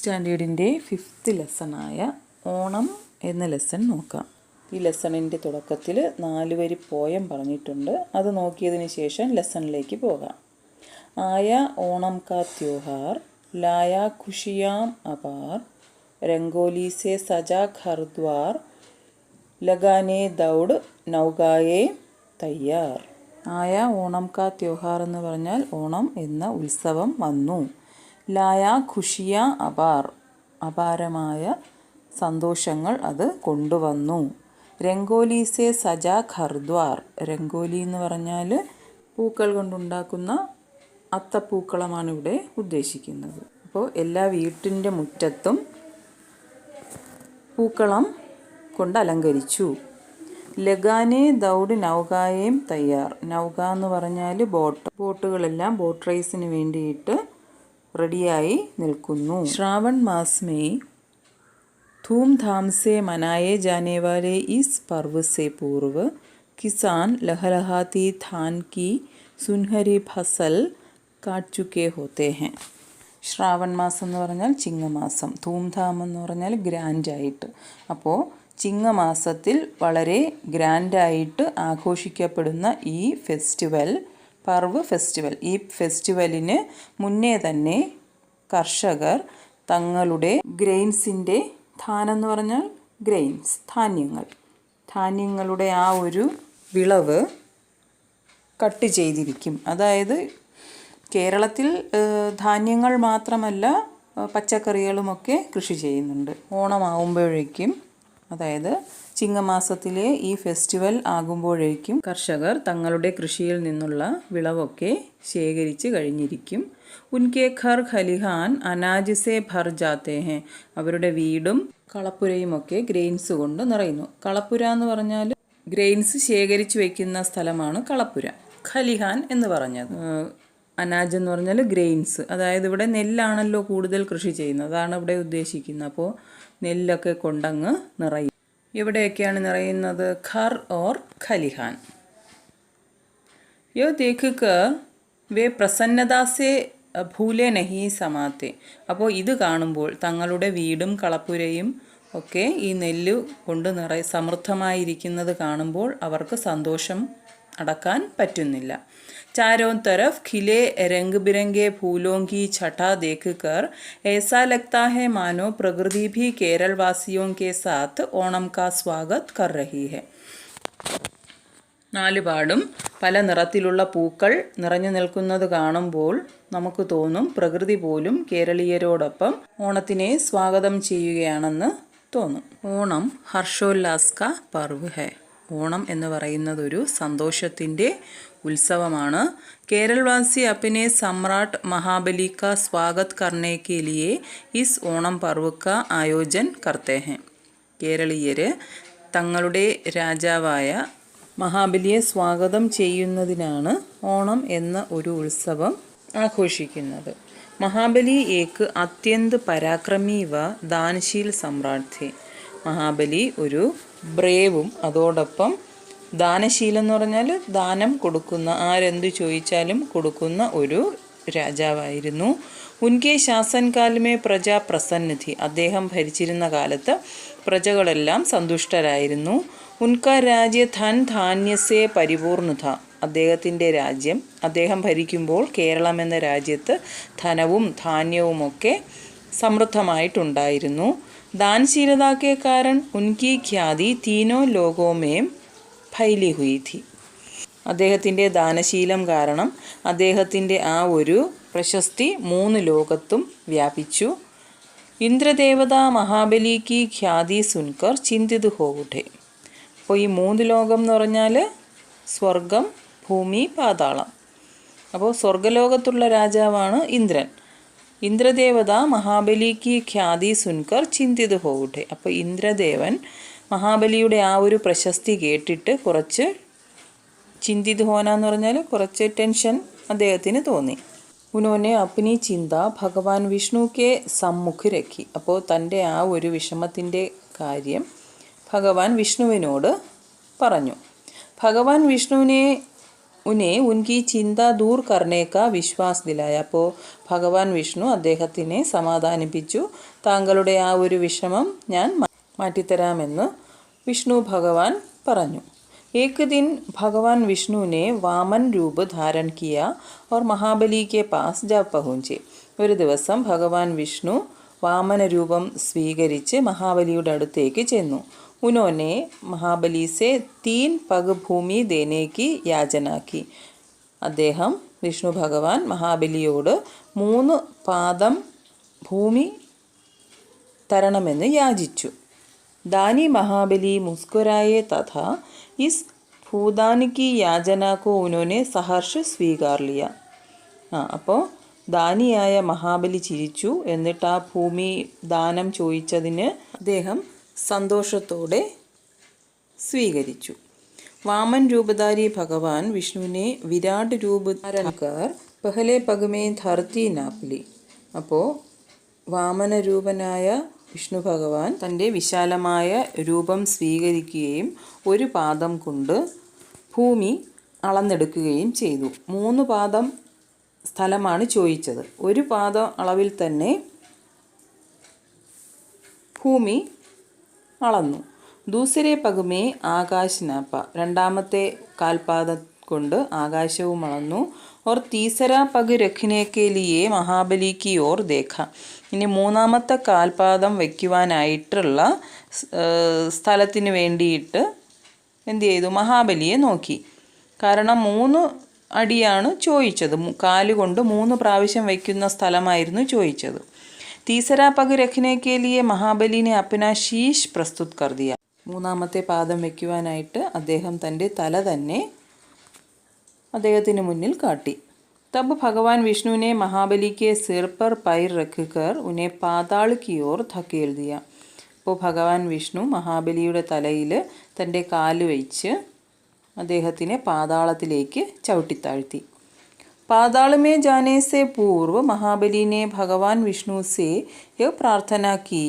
സ്റ്റാൻഡേർഡിൻ്റെ 5th ലെസണായ Onam എന്ന lesson നോക്കാം. ഈ ലെസണിൻ്റെ തുടക്കത്തിൽ 4 വരി പോയം പറഞ്ഞിട്ടുണ്ട്. അത് നോക്കിയതിന് ശേഷം ലെസണിലേക്ക് പോകാം. ആയ ഓണം കാ ത്യോഹാർ, ലായ ഖുഷിയാം അപാർ, രംഗോലി സെ സജാ ഘർ ദ്വാർ, ലഗാനെ ദൗഡ് നൗകായെ തയ്യാർ. ആയ ഓണം കാ ത്യോഹാർ എന്ന് പറഞ്ഞാൽ ഓണം എന്ന ഉത്സവം വന്നു. ലായ ഖുഷിയ അപാർ, അപാരമായ സന്തോഷങ്ങൾ അത് കൊണ്ടുവന്നു. രംഗോലി സെ സജാ ഘർദ്വാർ, രംഗോലി എന്ന് പറഞ്ഞാൽ പൂക്കൾ കൊണ്ടുണ്ടാക്കുന്ന അത്തപ്പൂക്കളമാണ് ഇവിടെ ഉദ്ദേശിക്കുന്നത്. അപ്പോൾ എല്ലാ വീട്ടിൻ്റെ മുറ്റത്തും പൂക്കളം കൊണ്ട് അലങ്കരിച്ചു. ലഗാനെ ദൗഡ് നൗകായേം തയ്യാർ, നൗക എന്ന് പറഞ്ഞാൽ ബോട്ടുകളെല്ലാം ബോട്ട് റേസിന് വേണ്ടിയിട്ട് റെഡിയായി നിൽക്കുന്നു. ശ്രാവൺ മാസ് में धूमधाम से मनाए जाने वाले इस पर्व से पूर्व किसान लहलहाती धान की सुनहरी फसल काट चुके होते हैं. ശ്രാവൺ മാസം എന്ന് പറഞ്ഞാൽ ചിങ്ങമാസം, ധൂംധാം എന്ന് പറഞ്ഞാൽ ഗ്രാൻഡായിട്ട്. അപ്പോൾ ചിങ്ങമാസത്തിൽ വളരെ ഗ്രാൻഡായിട്ട് ആഘോഷിക്കപ്പെടുന്ന ഈ ഫെസ്റ്റിവൽ, പർവ് ഫെസ്റ്റിവൽ, ഈ ഫെസ്റ്റിവലിന് മുന്നേ തന്നെ കർഷകർ തങ്ങളുടെ ഗ്രെയിൻസിൻ്റെ, ധാനം എന്ന് പറഞ്ഞാൽ ഗ്രെയിൻസ്, ധാന്യങ്ങളുടെ ആ ഒരു വിളവ് കട്ട് ചെയ്തിരിക്കും. അതായത് കേരളത്തിൽ ധാന്യങ്ങൾ മാത്രമല്ല പച്ചക്കറികളുമൊക്കെ കൃഷി ചെയ്യുന്നുണ്ട്. ഓണമാകുമ്പോഴേക്കും, അതായത് ചിങ്ങമാസത്തിലെ ഈ ഫെസ്റ്റിവൽ ആകുമ്പോഴേക്കും കർഷകർ തങ്ങളുടെ കൃഷിയിൽ നിന്നുള്ള വിളവൊക്കെ ശേഖരിച്ച് കഴിഞ്ഞിരിക്കും. ഉൻകെ ഘർ ഖലിഹാൻ അനാജ് സെ ഭർ ജാത്തെ ഹെ, അവരുടെ വീടും കളപ്പുരയുമൊക്കെ ഗ്രെയിൻസ് കൊണ്ട് നിറയുന്നു. കളപ്പുര എന്ന് പറഞ്ഞാൽ ഗ്രെയിൻസ് ശേഖരിച്ച് വയ്ക്കുന്ന സ്ഥലമാണ് കളപ്പുര. ഖലിഹാൻ എന്ന് പറഞ്ഞത്, അനാജ് എന്ന് പറഞ്ഞാൽ ഗ്രെയിൻസ്, അതായത് ഇവിടെ നെല്ലാണല്ലോ കൂടുതൽ കൃഷി ചെയ്യുന്നത്, അതാണ് ഇവിടെ ഉദ്ദേശിക്കുന്നത്. അപ്പോൾ നെല്ലൊക്കെ കൊണ്ടങ്ങ് നിറയും. എവിടെയൊക്കെയാണ് നിറയുന്നത്? ഘർ ഓർ ഖലിഹാൻ. യോ ദേഖ് വേ പ്രസന്നതാ സെ ഭൂലെ നഹി സമാത്തെ, അപ്പോൾ ഇത് കാണുമ്പോൾ തങ്ങളുടെ വീടും കളപ്പുരയും ഒക്കെ ഈ നെല്ല് കൊണ്ട് സമൃദ്ധമായിരിക്കുന്നത് കാണുമ്പോൾ അവർക്ക് സന്തോഷം അടക്കാൻ പറ്റുന്നില്ല. चारों तरफ खिले रंग बिरंगे फूलों की छटा देखकर ऐसा लगता है मानो प्रकृति भी केरल वासियों के साथ ओणम का स्वागत कर रही है. നാലുപാടും പല നിറത്തിലുള്ള പൂക്കൾ നിറഞ്ഞു നിൽക്കുന്നത് കാണുമ്പോൾ നമുക്ക് തോന്നും പ്രകൃതി പോലും കേരളീയരോടൊപ്പം ഓണത്തിനെ സ്വാഗതം ചെയ്യുകയാണെന്ന് തോന്നും. ഓണം ഹർഷോല്ലാസ് കാ പർവ് ഹൈ, ഓണം എന്ന് പറയുന്നത് ഒരു സന്തോഷത്തിൻ്റെ ഉത്സവമാണ്. കേരളവാസി अपने सम्राट महाबली का स्वागत करने के लिए इस ओणम पर्व का आयोजन करते हैं. കേരളീയർ തങ്ങളുടെ രാജാവായ മഹാബലിയെ സ്വാഗതം ചെയ്യുന്നതിനാണ് ഓണം എന്ന ഒരു ഉത്സവം ആഘോഷിക്കുന്നത്. മഹാബലി ഏക് അത്യന്ത് പരാക്രമി വ ദാനശീൽ സമ്രാട്ട് थे. മഹാബലി ഒരു ബ്രേവും അതോടൊപ്പം ദാനശീലം എന്ന് പറഞ്ഞാൽ ദാനം കൊടുക്കുന്ന, ആരെന്തു ചോദിച്ചാലും കൊടുക്കുന്ന ഒരു രാജാവായിരുന്നു. ഉൻകെ ശാസൻകാലമേ പ്രജ പ്രസന്ന ഥി, അദ്ദേഹം ഭരിച്ചിരുന്ന കാലത്ത് പ്രജകളെല്ലാം സന്തുഷ്ടരായിരുന്നു. ഉൻക രാജ്യ ധൻ ധാന്യസേ പരിപൂർണ ഥ, അദ്ദേഹത്തിൻ്റെ രാജ്യം, അദ്ദേഹം ഭരിക്കുമ്പോൾ കേരളം എന്ന രാജ്യത്ത് ധനവും ധാന്യവുമൊക്കെ സമൃദ്ധമായിട്ടുണ്ടായിരുന്നു. ദാനശീലതാ കെ കാരൺ ഉൻകി ഖ്യാതി തീനോ ലോകോമേം ഫൈലി ഹുയി ഥി, അദ്ദേഹത്തിൻ്റെ ദാനശീലം കാരണം അദ്ദേഹത്തിൻ്റെ ആ ഒരു പ്രശസ്തി 3 ലോകത്തും വ്യാപിച്ചു. ഇന്ദ്രദേവത മഹാബലി കി ഖ്യാതി സുൻകർ ചിന്തിത് ഹോ ഉഠെ, അപ്പോൾ ഈ 3 ലോകം എന്ന് പറഞ്ഞാൽ സ്വർഗം, ഭൂമി, പാതാളം. അപ്പോൾ സ്വർഗലോകത്തുള്ള രാജാവാണ് ഇന്ദ്രൻ. ഇന്ദ്രദേവത മഹാബലി കി ഖ്യാതി സുൻകർ ചിന്തിത് ഹോ ഉഠെ, അപ്പോൾ ഇന്ദ്രദേവൻ മഹാബലിയുടെ ആ ഒരു പ്രശസ്തി കേട്ടിട്ട് കുറച്ച് ചിന്തിത് ഹോന എന്ന് പറഞ്ഞാൽ കുറച്ച് ടെൻഷൻ അദ്ദേഹത്തിന് തോന്നി. ഉനോനെ അപ്നി ചിന്ത ഭഗവാൻ വിഷ്ണു കെ സമ്മുഖ് രഖി, അപ്പോൾ തൻ്റെ ആ ഒരു വിഷമത്തിൻ്റെ കാര്യം ഭഗവാൻ വിഷ്ണുവിനോട് പറഞ്ഞു. ഭഗവാൻ വിഷ്ണുവിനെ ഉനെ ഉൻകി ചിന്ത ദൂർ കർണേ കാ വിശ്വാസ് ദിലായ. അപ്പോൾ ഭഗവാൻ വിഷ്ണു അദ്ദേഹത്തിനെ സമാധാനിപ്പിച്ചു. താങ്കളുടെ ആ ഒരു വിഷമം ഞാൻ മാറ്റിത്തരാമെന്ന് വിഷ്ണു ഭഗവാൻ പറഞ്ഞു. एक दिन भगवान विष्णु ने वामन रूप धारण किया और महाबली के पास जा पहुँचे. ഒരു ദിവസം ഭഗവാൻ വിഷ്ണു വാമന രൂപം സ്വീകരിച്ച് മഹാബലിയുടെ അടുത്തേക്ക് ചെന്നു. ഉനോനെ മഹാബലി സെ 3 പഗ് ഭൂമി ദേനെ കി യാചന കി. അദ്ദേഹം വിഷ്ണു ഭഗവാൻ മഹാബലിയോട് 3 പാദം ഭൂമി തരണമെന്ന് യാചിച്ചു. दानी महाबली मुस्कुराए तथा इस भूदान की याचना को उन्होंने सहर्ष स्वीकार लिया. അപ്പോൾ ദാനിയായ മഹാബലി ചിരിച്ചു. എന്നിട്ട് ആ ഭൂമി ദാനം ചോദിച്ചതിന് അദ്ദേഹം സന്തോഷത്തോടെ സ്വീകരിച്ചു. वामन रूपधारी भगवान विष्णु ने विराट रूप धारण कर पहले पग में धरती नाप ली. അപ്പോൾ വാമനരൂപനായ വിഷ്ണു ഭഗവാൻ തൻ്റെ വിശാലമായ രൂപം സ്വീകരിക്കുകയും ഒരു പാദം കൊണ്ട് ഭൂമി അളന്നെടുക്കുകയും ചെയ്തു. 3 പാദം സ്ഥലമാണ് ചോദിച്ചത്. ഒരു പാദം അളവിൽ തന്നെ ഭൂമി അളന്നു. ദൂസരെ പകുമേ ആകാശ് നാപ്പ. രണ്ടാമത്തെ കാൽപാദം കൊണ്ട് ആകാശവും അളന്നു. और तीसरा पग रखने के लिए महाबली की ओर देखा. ഇനി മൂന്നാമത്തെ കാൽപാദം വയ്ക്കുവാനായിട്ടുള്ള സ്ഥലത്തിന് വേണ്ടിയിട്ട് എന്ത് ചെയ്തു? മഹാബലിയെ നോക്കി. കാരണം 3 അടിയാണ് ചോദിച്ചത്. കാലുകൊണ്ട് 3 പ്രാവശ്യം വയ്ക്കുന്ന സ്ഥലമായിരുന്നു ചോദിച്ചത്. तीसरा पग रखने के लिए महाबली ने अपना शीश प्रस्तुत कर दिया. മൂന്നാമത്തെ പാദം വയ്ക്കുവാനായിട്ട് അദ്ദേഹം തൻ്റെ തല തന്നെ അദ്ദേഹത്തിന് മുന്നിൽ കാട്ടി. तब भगवान विष्णु ने महाबली के सिर पर पैर रखकर उन्हें पाताल की ओर धकेल दिया. അപ്പോൾ ഭഗവാൻ വിഷ്ണു മഹാബലിയുടെ തലയിൽ തൻ്റെ കാല് വെച്ച് അദ്ദേഹത്തിനെ പാതാളത്തിലേക്ക് ചവിട്ടിത്താഴ്ത്തി. पाताल में जाने से पूर्व महाबली ने भगवान विष्णु से यह प्रार्थना की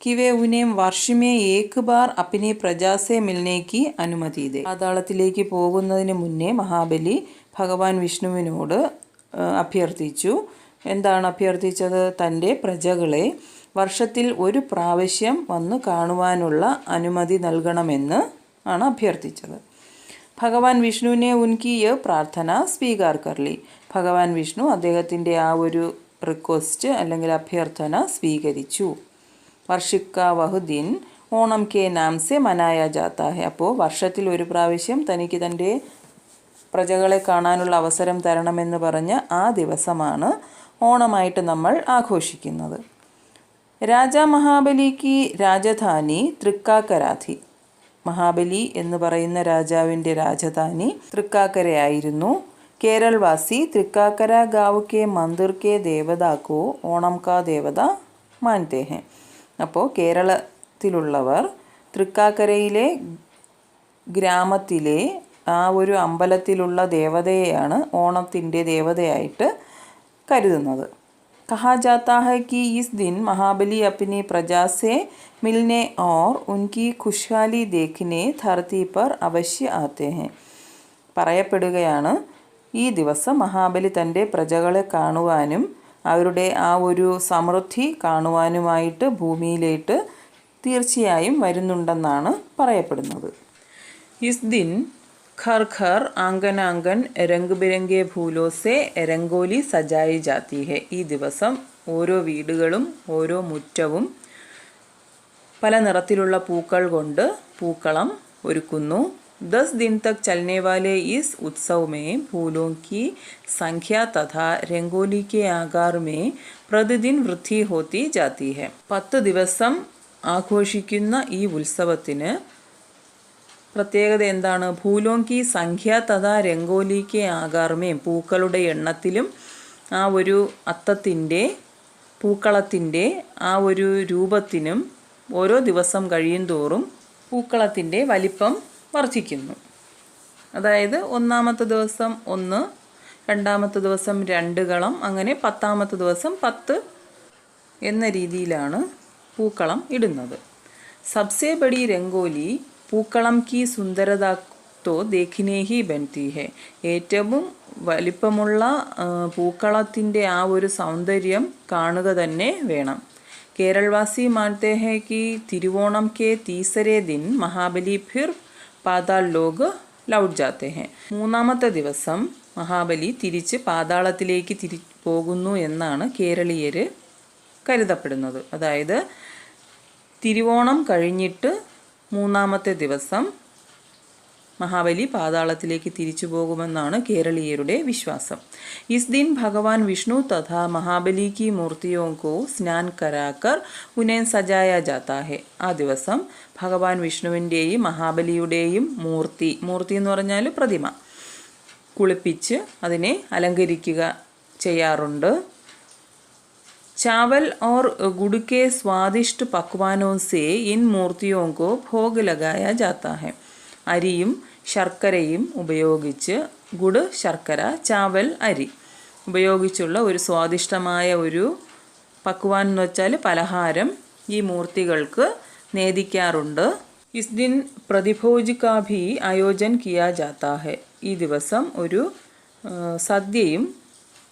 कि वे उन्हें वर्ष में एक बार अपनी प्रजा से मिलने की अनुमति दे. പാതാളത്തിലേക്ക് പോകുന്നതിന് മുന്നേ മഹാബലി ഭഗവാൻ വിഷ്ണുവിനോട് അഭ്യർത്ഥിച്ചു. എന്താണ് അഭ്യർത്ഥിച്ചത്? തൻ്റെ പ്രജകളെ വർഷത്തിൽ ഒരു പ്രാവശ്യം വന്ന് കാണുവാനുള്ള അനുമതി നൽകണമെന്ന് ആണ് അഭ്യർത്ഥിച്ചത്. ഭഗവാൻ വിഷ്ണുവിനെ ഉൻകി യ പ്രാർത്ഥന സ്വീകാർ കർലി. ഭഗവാൻ വിഷ്ണു അദ്ദേഹത്തിൻ്റെ ആ ഒരു റിക്വസ്റ്റ് അല്ലെങ്കിൽ അഭ്യർത്ഥന സ്വീകരിച്ചു. വർഷിക്ക വഹുദിൻ ഓണം കെ നാം സെ മനായ ജാത്ത ഹെ. അപ്പോൾ വർഷത്തിൽ ഒരു പ്രാവശ്യം തനിക്ക് തൻ്റെ പ്രജകളെ കാണാനുള്ള അവസരം തരണമെന്ന് പറഞ്ഞ ആ ദിവസമാണ് ഓണമായിട്ട് നമ്മൾ ആഘോഷിക്കുന്നത്. രാജാ മഹാബലിക്ക് രാജധാനി തൃക്കാക്കരാഥി. മഹാബലി എന്ന് പറയുന്ന രാജാവിൻ്റെ രാജധാനി തൃക്കാക്കരയായിരുന്നു. കേരളവാസി തൃക്കാക്കര ഗാവ് കെ മന്ദിർ കെ ദേവതാക്കോ ഓണം കാ ദേവത മാനത്തെ ഹെ. അപ്പോൾ കേരളത്തിലുള്ളവർ തൃക്കാക്കരയിലെ ഗ്രാമത്തിലെ ആ ഒരു അമ്പലത്തിലുള്ള ദേവതയെയാണ് ഓണത്തിൻ്റെ ദേവതയായിട്ട് കരുതുന്നത്. कहा जाता है कि इस दिन महाबली अपनी प्रजा से मिलने और उनकी खुशहाली देखने धरती पर अवश्य आते हैं. പറയപ്പെടുകയാണ് ഈ ദിവസം മഹാബലി തൻ്റെ പ്രജകളെ കാണുവാനും അവരുടെ ആ ഒരു സമൃദ്ധി കാണുവാനുമായിട്ട് ഭൂമിയിലേക്ക് തീർച്ചയായും വരുന്നുണ്ടെന്നാണ് പറയപ്പെടുന്നത്. ഇസ് ദിൻ घर घर आंगन आंगन रंग बिरंगे फूलों से रंगोली सजाई जाती है. ഈ ദിവസം ഓരോ വീടുകളും ഓരോ മുറ്റവും പല നിറത്തിലുള്ള പൂക്കൾ കൊണ്ട് പൂക്കളം ഒരുക്കുന്നു. 10 दिन तक चलने वाले इस उत्सव में फूलों की संख्या तथा रंगोली के आकार में प्रतिदिन वृद्धि होती जाती है. 10 ദിവസം ആഘോഷിക്കുന്ന ഈ ഉത്സവത്തിന് പ്രത്യേകത എന്താണ്? ഫൂലോങ്കി സംഖ്യ തഥാ രംഗോലിക്ക് ആകാർമേ. പൂക്കളുടെ എണ്ണത്തിലും ആ ഒരു അത്തത്തിൻ്റെ പൂക്കളത്തിൻ്റെ ആ ഒരു രൂപത്തിനും ഓരോ ദിവസം കഴിയും തോറും പൂക്കളത്തിൻ്റെ വലിപ്പം വർദ്ധിക്കുന്നു. അതായത് ഒന്നാമത്തെ ദിവസം 1, രണ്ടാമത്തെ ദിവസം 2 കളം, അങ്ങനെ 10ാമത്തെ ദിവസം 10 എന്ന രീതിയിലാണ് പൂക്കളം ഇടുന്നത്. സബ്സെ ബഡി രംഗോലി പൂക്കളം की सुंदरता तो देखने ही बनती है. ഏറ്റവും വലിപ്പമുള്ള പൂക്കളത്തിൻ്റെ ആ ഒരു സൗന്ദര്യം കാണുക തന്നെ വേണം. केरलवासी मानते हैं कि तिरुवोणम के तीसरे दिन महाबली फिर പാതാൾ ലോക് ലൗട്ട് ജാത്തെ ഹെ. മൂന്നാമത്തെ ദിവസം മഹാബലി തിരിച്ച് പാതാളത്തിലേക്ക് പോകുന്നു എന്നാണ് കേരളീയർ കരുതപ്പെടുന്നത്. അതായത് തിരുവോണം കഴിഞ്ഞിട്ട് മൂന്നാമത്തെ ദിവസം മഹാബലി പാതാളത്തിലേക്ക് തിരിച്ചു പോകുമെന്നാണ് കേരളീയരുടെ വിശ്വാസം. ഇസ് ദിൻ ഭഗവാൻ വിഷ്ണു തഥാ മഹാബലി കി മൂർത്തിയോ കോ സ്നാൻ കരാക്കർ ഉനേൻ സജായ ജാതാ ഹെ. ആ ദിവസം ഭഗവാൻ വിഷ്ണുവിൻ്റെയും മഹാബലിയുടെയും മൂർത്തി എന്ന് പറഞ്ഞാൽ പ്രതിമ കുളിപ്പിച്ച് അതിനെ അലങ്കരിക്കുക ചെയ്യാറുണ്ട്. चावल और गुड़ के स्वादिष्ट पकवानों से इन मूर्तियों को भोग लगाया जाता है. അരിയും ശർക്കരയും ഉപയോഗിച്ച് ഗുഡ് ശർക്കര, ചാവൽ അരി ഉപയോഗിച്ചുള്ള ഒരു സ്വാദിഷ്ടമായ ഒരു പക്വാൻ എന്ന് വെച്ചാൽ പലഹാരം ഈ മൂർത്തികൾക്ക് നേദിക്കാറുണ്ട്. ഇസ് ദിൻ പ്രതിഭോജ് കാ ഭി ആയോജൻ കിയാ ജാതാ ഹെ. ഈ ദിവസം ഒരു സദ്യയും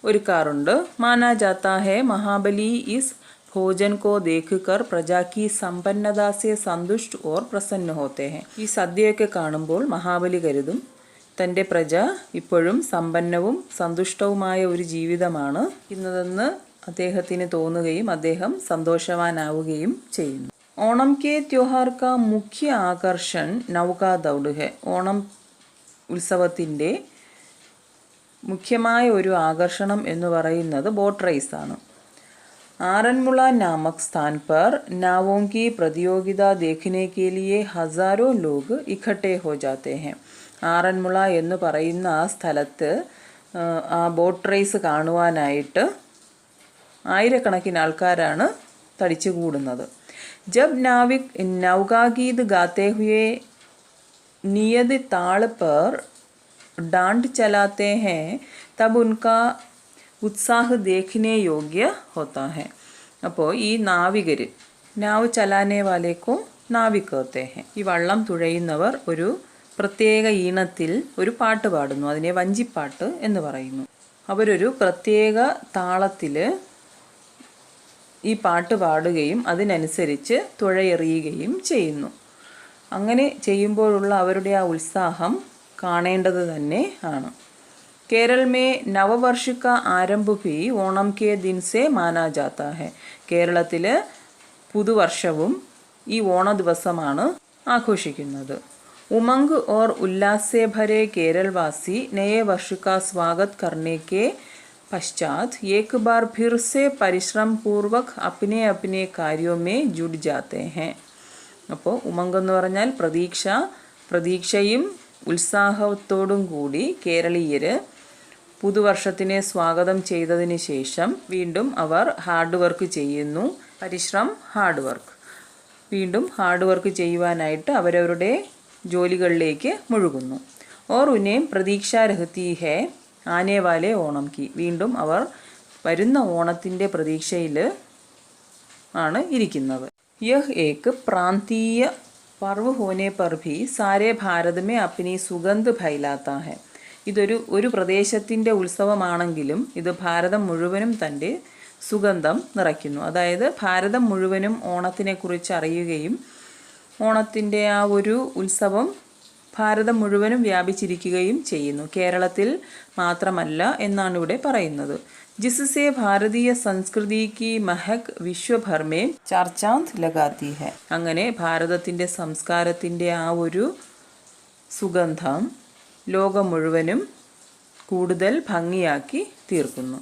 ഒരുക്കാറുണ്ട്. മാനാ ജാത്താ ഹെ മഹാബലി ഇസ് ഭോജൻ കോ ദേഖ് കർ പ്രജാ കി സമ്പന്നത സെ സന്തുഷ്ട ഓർ പ്രസന്ന ഹോത്തെ ഹെ. ഈ സദ്യയൊക്കെ കാണുമ്പോൾ മഹാബലി കരുതും തൻ്റെ പ്രജ ഇപ്പോഴും സമ്പന്നവും സന്തുഷ്ടവുമായ ഒരു ജീവിതമാണ് ഇന്നതെന്ന് അദ്ദേഹത്തിന് തോന്നുകയും അദ്ദേഹം സന്തോഷവാനാവുകയും ചെയ്യുന്നു. ഓണം കെ ത്യോഹാർ കാ മുഖ്യ ആകർഷൺ നൗകാ ദൗഡ് ഹെ. ഓണം ഉത്സവത്തിൻ്റെ മുഖ്യമായ ഒരു ആകർഷണം എന്ന് പറയുന്നത് ബോട്ട് റേസാണ്. ആറന്മുള നാമക് സ്ഥാൻ പർ നാവോं की प्रतियोगिता देखने के लिए हजारों लोग इकट्ठे हो जाते हैं. ആറന്മുള എന്ന് പറയുന്ന ആ സ്ഥലത്ത് ആ ബോട്ട് റേസ് കാണുവാനായിട്ട് ആയിരക്കണക്കിന് ആൾക്കാരാണ് തടിച്ചു കൂടുന്നത്. ജബ് നാവിക് നൗകാഗീത് ഗാത്തെ ഹുए नियत ताल पर डांड चलाते हैं तब उनका उत्साह देखने योग्य होता है. അപ്പോൾ ഈ നാവികർ, നാവ് ചലാനെ വാലേക്കോ നാവിക് कहते हैं. ഈ വള്ളം തുഴയുന്നവർ ഒരു പ്രത്യേക ഈണത്തിൽ ഒരു പാട്ട് പാടുന്നു. അതിനെ വഞ്ചിപ്പാട്ട് എന്ന് പറയുന്നു. അവരൊരു പ്രത്യേക താളത്തിൽ ഈ പാട്ട് പാടുകയും അതിനനുസരിച്ച് തുഴയെറിയുകയും ചെയ്യുന്നു. അങ്ങനെ ചെയ്യുമ്പോഴുള്ള അവരുടെ ആ ഉത്സാഹം കാണേണ്ടത് തന്നെ ആണ്. കേരൾ മേ നവവർഷ കാ ആരംഭ ഭി ഓണം കെ ദിൻ സെ മാനാ ജാത്താ ഹെ. കേരളത്തിൽ പുതുവർഷവും ഈ ഓണ ദിവസമാണ് ആഘോഷിക്കുന്നത്. ഉമംഗ് और उल्लास से भरे केरलवासी नए वर्ष का स्वागत करने के पश्चात एक बार फिर से परिश्रम पूर्वक अपने अपने कार्यों में जुट जाते हैं. അപ്പോൾ ഉമംഗ് എന്ന് പറഞ്ഞാൽ പ്രതീക്ഷയും ഉത്സാഹത്തോടും കൂടി കേരളീയർ പുതുവർഷത്തിനെ സ്വാഗതം ചെയ്തതിന് ശേഷം വീണ്ടും അവർ ഹാർഡ് വർക്ക് ചെയ്യുന്നു. പരിശ്രം ഹാർഡ് വർക്ക്. വീണ്ടും ഹാർഡ് വർക്ക് ചെയ്യുവാനായിട്ട് അവരവരുടെ ജോലികളിലേക്ക് മുഴുകുന്നു. ഓർ ഉന്നേം പ്രതീക്ഷ രഹത്തി ഹെ ആനെ വാലെ ഓണം കി. വീണ്ടും അവർ വരുന്ന ഓണത്തിൻ്റെ പ്രതീക്ഷയിൽ ആണ് ഇരിക്കുന്നത്. यह एक प्रांतीय पर्व होने पर भी सारे भारत में अपनी सुगंध फैलाता है. ഇതൊരു പ്രദേശത്തിൻ്റെ ഉത്സവമാണെങ്കിലും ഇത് ഭാരതം മുഴുവനും തൻ്റെ സുഗന്ധം നിറയ്ക്കുന്നു. അതായത് ഭാരതം മുഴുവനും ഓണത്തിനെക്കുറിച്ച് അറിയുകയും ഓണത്തിൻ്റെ ആ ഒരു ഉത്സവം ഭാരതം മുഴുവനും വ്യാപിച്ചിരിക്കുകയും ചെയ്യുന്നു. കേരളത്തിൽ മാത്രമല്ല എന്നാണ് ഇവിടെ പറയുന്നത്. जिससे भारतीय संस्कृति की महक विश्वभर में चार चांद लगाती है. അങ്ങനെ ഭാരതത്തിൻ്റെ സംസ്കാരത്തിൻ്റെ ആ ഒരു സുഗന്ധം ലോകം മുഴുവനും കൂടുതൽ ഭംഗിയാക്കി തീർക്കുന്നു.